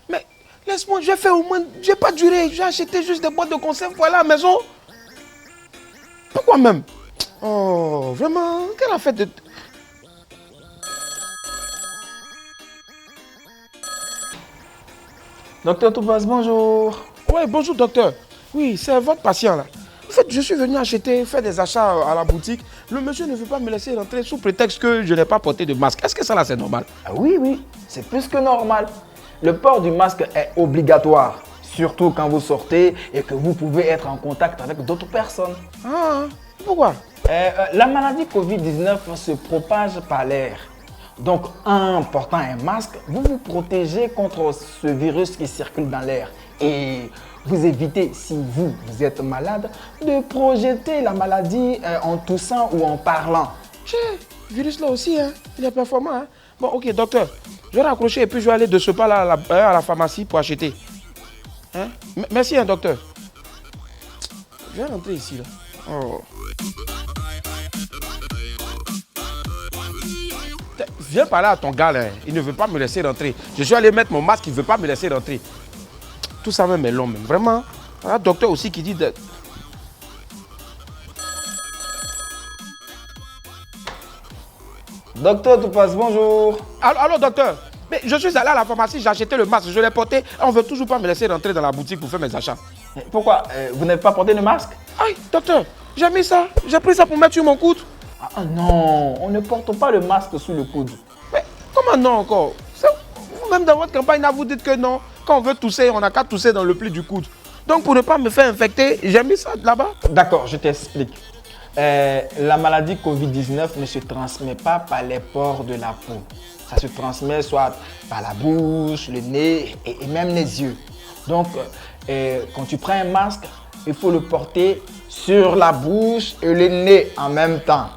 Mais laisse-moi, j'ai fait au moins, j'ai pas duré, j'ai acheté juste des boîtes de conserve pour aller à la maison. Pourquoi même? Oh, vraiment, quelle affaire de... Docteur Toupaz, bonjour. Ouais, bonjour docteur. Oui, c'est votre patient là. En fait, je suis venu acheter, faire des achats à la boutique. Le monsieur ne veut pas me laisser rentrer sous prétexte que je n'ai pas porté de masque. Est-ce que ça là c'est normal? Ah oui, c'est plus que normal. Le port du masque est obligatoire, surtout quand vous sortez et que vous pouvez être en contact avec d'autres personnes. Ah, pourquoi? La maladie Covid-19 se propage par l'air. Donc, en portant un masque, vous vous protégez contre ce virus qui circule dans l'air. Et vous évitez, si vous êtes malade, de projeter la maladie en toussant ou en parlant. Tiens, le virus là aussi, hein, il est performant. Hein. Bon, ok, docteur, je vais raccrocher et puis je vais aller de ce pas là à la pharmacie pour acheter. Hein? Merci, hein, docteur. Je vais rentrer ici là. Oh. Viens parler à ton gars là, il ne veut pas me laisser rentrer. Je suis allé mettre mon masque, il ne veut pas me laisser rentrer. Tout ça même est long même, vraiment. Un docteur aussi qui dit de... Docteur Toupaz, bonjour. Allô docteur, mais je suis allé à la pharmacie, j'ai acheté le masque, je l'ai porté. On ne veut toujours pas me laisser rentrer dans la boutique pour faire mes achats. Pourquoi? Vous n'avez pas porté de masque? Aïe, docteur, j'ai mis ça, j'ai pris ça pour mettre sur mon coude. Ah non, on ne porte pas le masque sous le coude. Mais comment non encore? Vous-même dans votre campagne, là, vous dites que non. Quand on veut tousser, on n'a qu'à tousser dans le pli du coude. Donc pour ne pas me faire infecter, j'ai mis ça là-bas. D'accord, je t'explique. La maladie Covid-19 ne se transmet pas par les pores de la peau. Ça se transmet soit par la bouche, le nez et même les yeux. Donc, quand tu prends un masque, il faut le porter sur la bouche et le nez en même temps.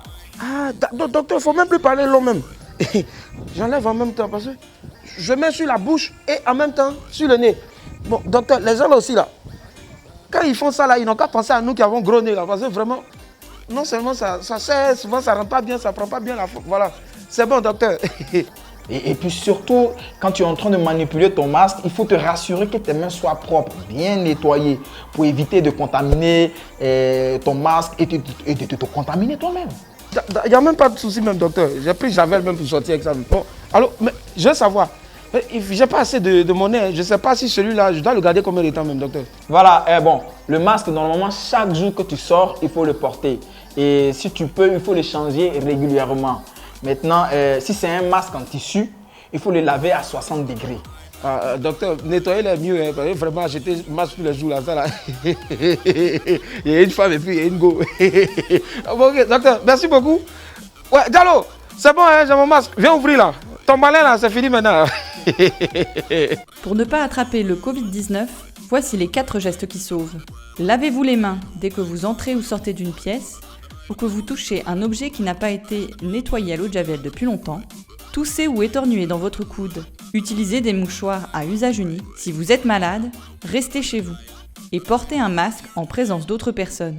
Ah, docteur, il ne faut même plus parler long même. J'enlève en même temps parce que je mets sur la bouche et en même temps sur le nez. Bon, docteur, les gens là aussi là, quand ils font ça là, ils n'ont qu'à penser à nous qui avons gros nez là. Parce que vraiment, non seulement ça sert, souvent ça ne rentre pas bien, ça ne prend pas bien la forme. Voilà, c'est bon docteur. Et puis surtout, quand tu es en train de manipuler ton masque, il faut te rassurer que tes mains soient propres, bien nettoyées, pour éviter de contaminer ton masque et de te contaminer toi-même. Il n'y a même pas de souci même docteur. J'ai pris Javel même pour sortir avec ça. Bon, alors, mais je veux savoir, j'ai pas assez de monnaie. Je ne sais pas si celui-là, je dois le garder combien de temps même docteur. Voilà, bon, le masque, normalement, chaque jour que tu sors, il faut le porter. Et si tu peux, il faut le changer régulièrement. Maintenant, si c'est un masque en tissu, il faut le laver à 60 degrés. Docteur, nettoyer les mieux, hein, parce que vraiment acheter masque tous les jours là, ça là. Il y a une femme et puis il y a une go. Bon, ok, docteur, merci beaucoup. Ouais, Diallo, c'est bon, hein, j'ai mon masque. Viens ouvrir là. Ton malin là, c'est fini maintenant. Pour ne pas attraper le Covid-19, voici les 4 gestes qui sauvent. Lavez-vous les mains dès que vous entrez ou sortez d'une pièce, ou que vous touchez un objet qui n'a pas été nettoyé à l'eau de Javel depuis longtemps. Toussez ou éternuez dans votre coude. Utilisez des mouchoirs à usage unique. Si vous êtes malade, restez chez vous. Et portez un masque en présence d'autres personnes.